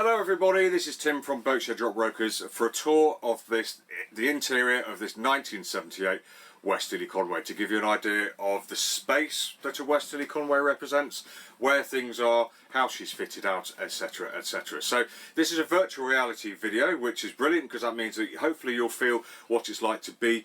Hello everybody, this is Tim from Boatshed Brokers for a tour of the interior of this 1978 Westerly Conway, to give you an idea of the space that a Westerly Conway represents, where things are, how she's fitted out, etc, etc. So this is a virtual reality video, which is brilliant because that means that hopefully you'll feel what it's like to be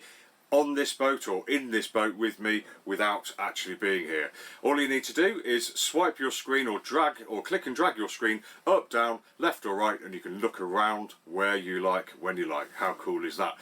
on this boat or in this boat with me without actually being here. All you need to do is swipe your screen or drag or click and drag your screen up, down, left or right, and you can look around where you like, when you like. How cool is that?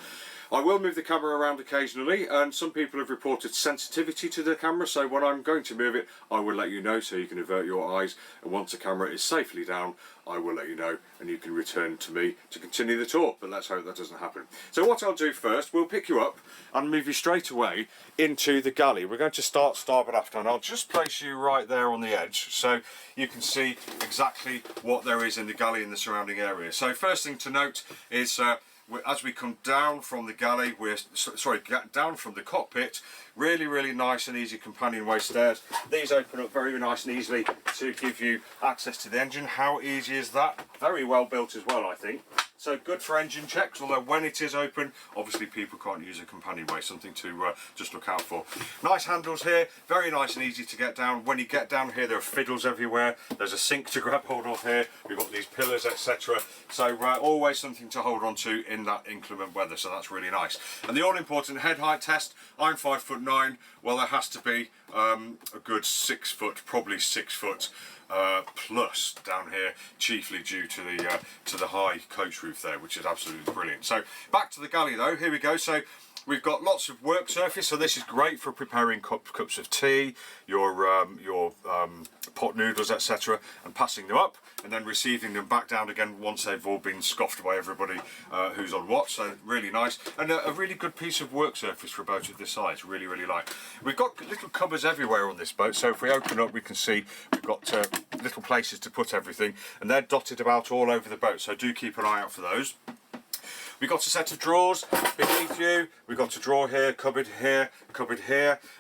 I will move the camera around occasionally, and some people have reported sensitivity to the camera, so when I'm going to move it I will let you know so you can avert your eyes, and once the camera is safely down I will let you know and you can return to me to continue the tour, but let's hope that doesn't happen. So what I'll do first, we'll pick you up and move you straight away into the galley. We're going to start starboard aft, and I'll just place you right there on the edge so you can see exactly what there is in the galley and the surrounding area. So first thing to note is as we come down from the galley, down from the cockpit, really nice and easy companionway stairs. These open up very nice and easily to give you access to the engine. How easy is that? Very well built as well, I think. So good for engine checks, although when it is open, obviously people can't use a companionway, something to just look out for. Nice handles here, very nice and easy to get down. When you get down here, there are fiddles everywhere. There's a sink to grab hold of here. We've got these pillars, etc. So always something to hold on to in that inclement weather, so that's really nice. And the all-important head height test, I'm 5'9", well there has to be a good 6 foot, probably 6 foot plus down here, chiefly due to the high coach roof there, which is absolutely brilliant. So back to the galley though, here we go. So we've got lots of work surface, so this is great for preparing cups of tea, your pot noodles, etc, and passing them up and then receiving them back down again once they've all been scoffed by everybody who's on watch. So really nice, and a really good piece of work surface for a boat of this size. Really like. We've got little cupboards everywhere on this boat, so if we open up we can see we've got little places to put everything, and they're dotted about all over the boat, so do keep an eye out for those. We've got a set of drawers beneath you. We've got a drawer here, cupboard here,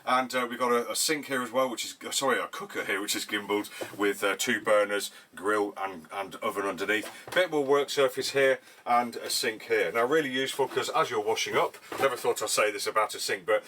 and we've got a sink here as well, which is, sorry, a cooker here, which is gimbaled with 2 burners, grill and oven underneath. Bit more work surface here and a sink here. Now really useful because as you're washing up, never thought I'd say this about a sink, but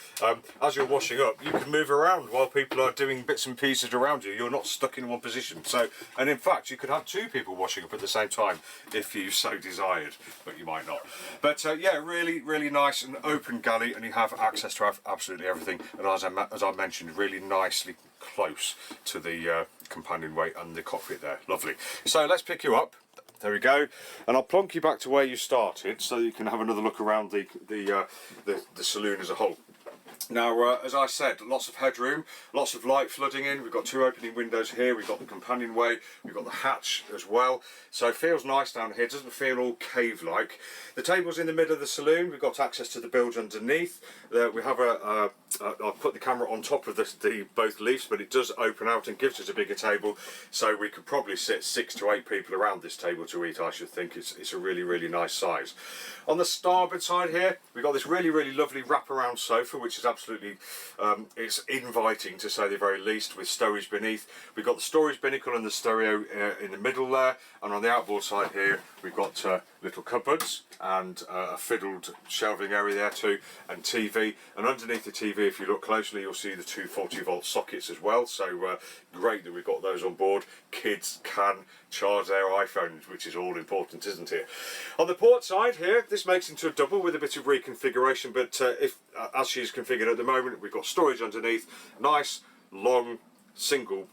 as you're washing up, you can move around while people are doing bits and pieces around you. You're not stuck in one position. So, and in fact, you could have 2 people washing up at the same time if you so desired, but you might not. But yeah, really nice and open galley, and you have access to absolutely everything. And as I mentioned, really nicely close to the companionway and the cockpit there. Lovely. So let's pick you up. There we go, and I'll plonk you back to where you started, so you can have another look around the saloon as a whole. Now, as I said, lots of headroom, lots of light flooding in. We've got 2 opening windows here. We've got the companionway. We've got the hatch as well. So it feels nice down here. It doesn't feel all cave-like. The table's in the middle of the saloon. We've got access to the bilge underneath. We have I'll put the camera on top of both leaves, but it does open out and gives us a bigger table. So we could probably sit 6 to 8 people around this table to eat, I should think. It's a really nice size. On the starboard side here, we've got this really lovely wraparound sofa, which is absolutely it's inviting to say the very least, with stowage beneath. We've got the storage binnacle and the stereo in the middle there, and on the outboard side here we've got little cupboards and a fiddled shelving area there too, and TV, and underneath the TV, if you look closely, you'll see the 2 40-volt sockets as well. So great that we've got those on board. Kids can charge their iPhones, which is all important, isn't it? On the port side here, this makes into a double with a bit of reconfiguration, but as she's configured at the moment, we've got storage underneath, nice long single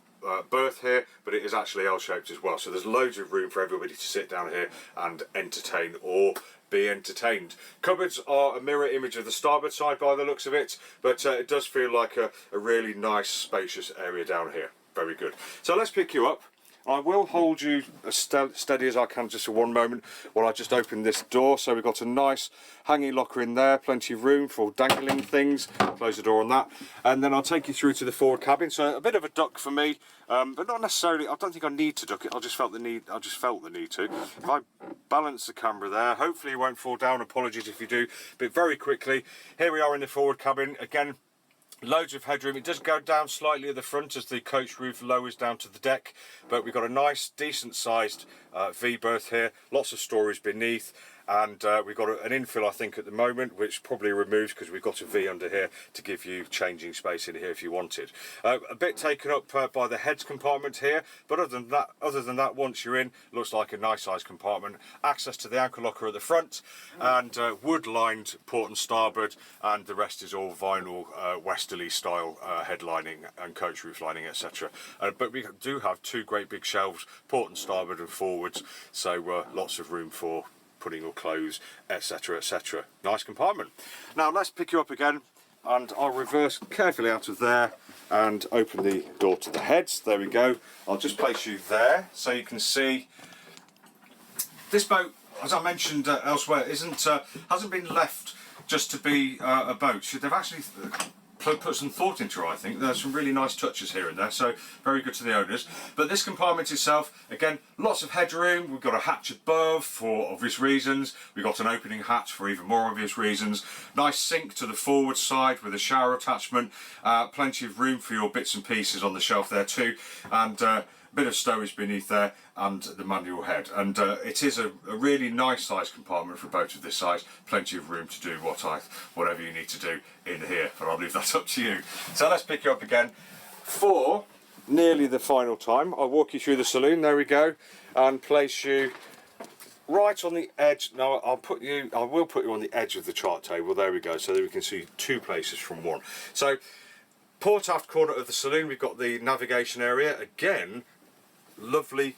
berth here, but it is actually L-shaped as well, so there's loads of room for everybody to sit down here and entertain or be entertained. Cupboards are a mirror image of the starboard side by the looks of it, but it does feel like a really nice spacious area down here. Very good. So let's pick you up. I will hold you as steady as I can just for one moment while I just open this door. So we've got a nice hanging locker in there, plenty of room for dangling things. Close the door on that, and then I'll take you through to the forward cabin. So a bit of a duck for me, but not necessarily. I don't think I need to duck it. I just felt the need to. If I balance the camera there, hopefully it won't fall down. Apologies if you do. But very quickly, here we are in the forward cabin again. Loads of headroom. It does go down slightly at the front as the coach roof lowers down to the deck, but we've got a nice decent sized V berth here, lots of storage beneath, and we've got an infill I think at the moment, which probably removes because we've got a V under here to give you changing space in here if you wanted. A bit taken up by the heads compartment here, but other than that, once you're in, looks like a nice sized compartment. Access to the anchor locker at the front, and wood lined port and starboard, and the rest is all vinyl Westerly style headlining and coach roof lining, etc. But we do have two great big shelves, port and starboard and forwards, so lots of room for putting your clothes, etc, etc. Nice compartment. Now let's pick you up again, and I'll reverse carefully out of there and open the door to the heads. There we go. I'll just place you there so you can see this boat, as I mentioned elsewhere, hasn't been left just to be a boat. They've actually put some thought into it, I think. There's some really nice touches here and there, so very good to the owners. But this compartment itself, again, lots of headroom. We've got a hatch above for obvious reasons. We've got an opening hatch for even more obvious reasons. Nice sink to the forward side with a shower attachment. Plenty of room for your bits and pieces on the shelf there too. And bit of stowage beneath there, and the manual head, and it is a really nice size compartment for a boat of this size. Plenty of room to do whatever you need to do in here, but I'll leave that up to you. So let's pick you up again for nearly the final time. I'll walk you through the saloon, there we go, and place you right on the edge. Now I will put you on the edge of the chart table, there we go, so that we can see two places from one. So port aft corner of the saloon, we've got the navigation area. Again, lovely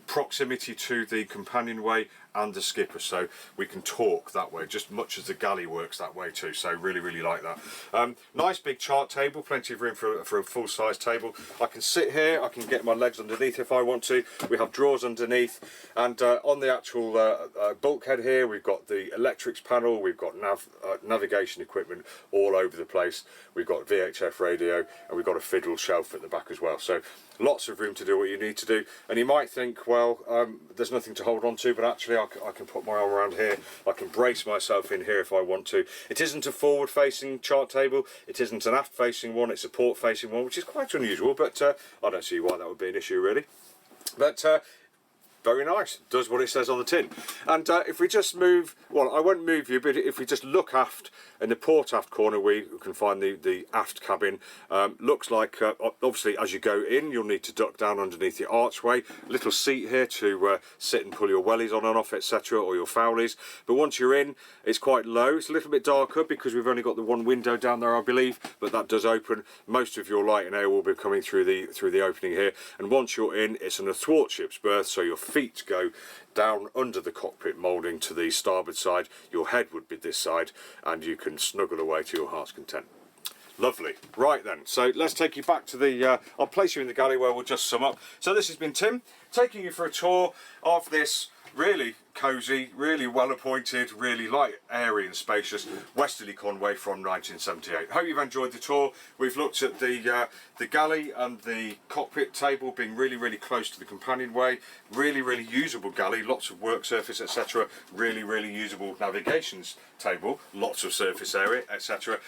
proximity to the companionway and the skipper, so we can talk that way just much as the galley works that way too, so really like that. Nice big chart table, plenty of room for a full size table. I can sit here, I can get my legs underneath if I want to. We have drawers underneath, and on the actual bulkhead here we've got the electrics panel, we've got navigation equipment all over the place. We've got VHF radio, and we've got a fiddle shelf at the back as well, so lots of room to do what you need to do. And you might think, well, there's nothing to hold on to, but actually I can put my arm around here, I can brace myself in here if I want to. It isn't a forward facing chart table, it isn't an aft facing one, it's a port facing one, which is quite unusual, but I don't see why that would be an issue really. But very nice, does what it says on the tin. And if we just move, well, I won't move you, but if we just look aft, in the port aft corner we can find the aft cabin. Looks like, obviously as you go in, you'll need to duck down underneath the archway. Little seat here to sit and pull your wellies on and off, etc, or your fowlies. But once you're in, it's quite low. It's a little bit darker because we've only got the one window down there, I believe, but that does open. Most of your light and air will be coming through the opening here. And once you're in, it's an athwartship's berth, so your feet go down under the cockpit moulding to the starboard side. Your head would be this side, and you can snuggle away to your heart's content. Lovely. Right then, so let's take you back to the I'll place you in the galley where we'll just sum up. So this has been Tim taking you for a tour of this really cosy, really well appointed, really light, airy and spacious Westerly Conway from 1978. Hope you've enjoyed the tour. We've looked at the galley and the cockpit table being really close to the companionway. Really usable galley, lots of work surface, etc. Really usable navigations table, lots of surface area, etc.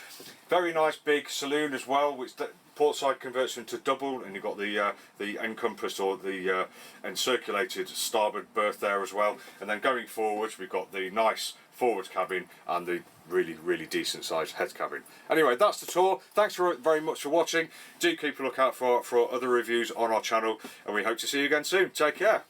Very nice big saloon as well, which port side converts into double, and you've got the encompassed or the encirculated starboard berth there as well. And then going forwards, we've got the nice forward cabin and the really decent sized head cabin. Anyway, that's the tour. Thanks very much for watching. Do keep a lookout for other reviews on our channel, and we hope to see you again soon. Take care.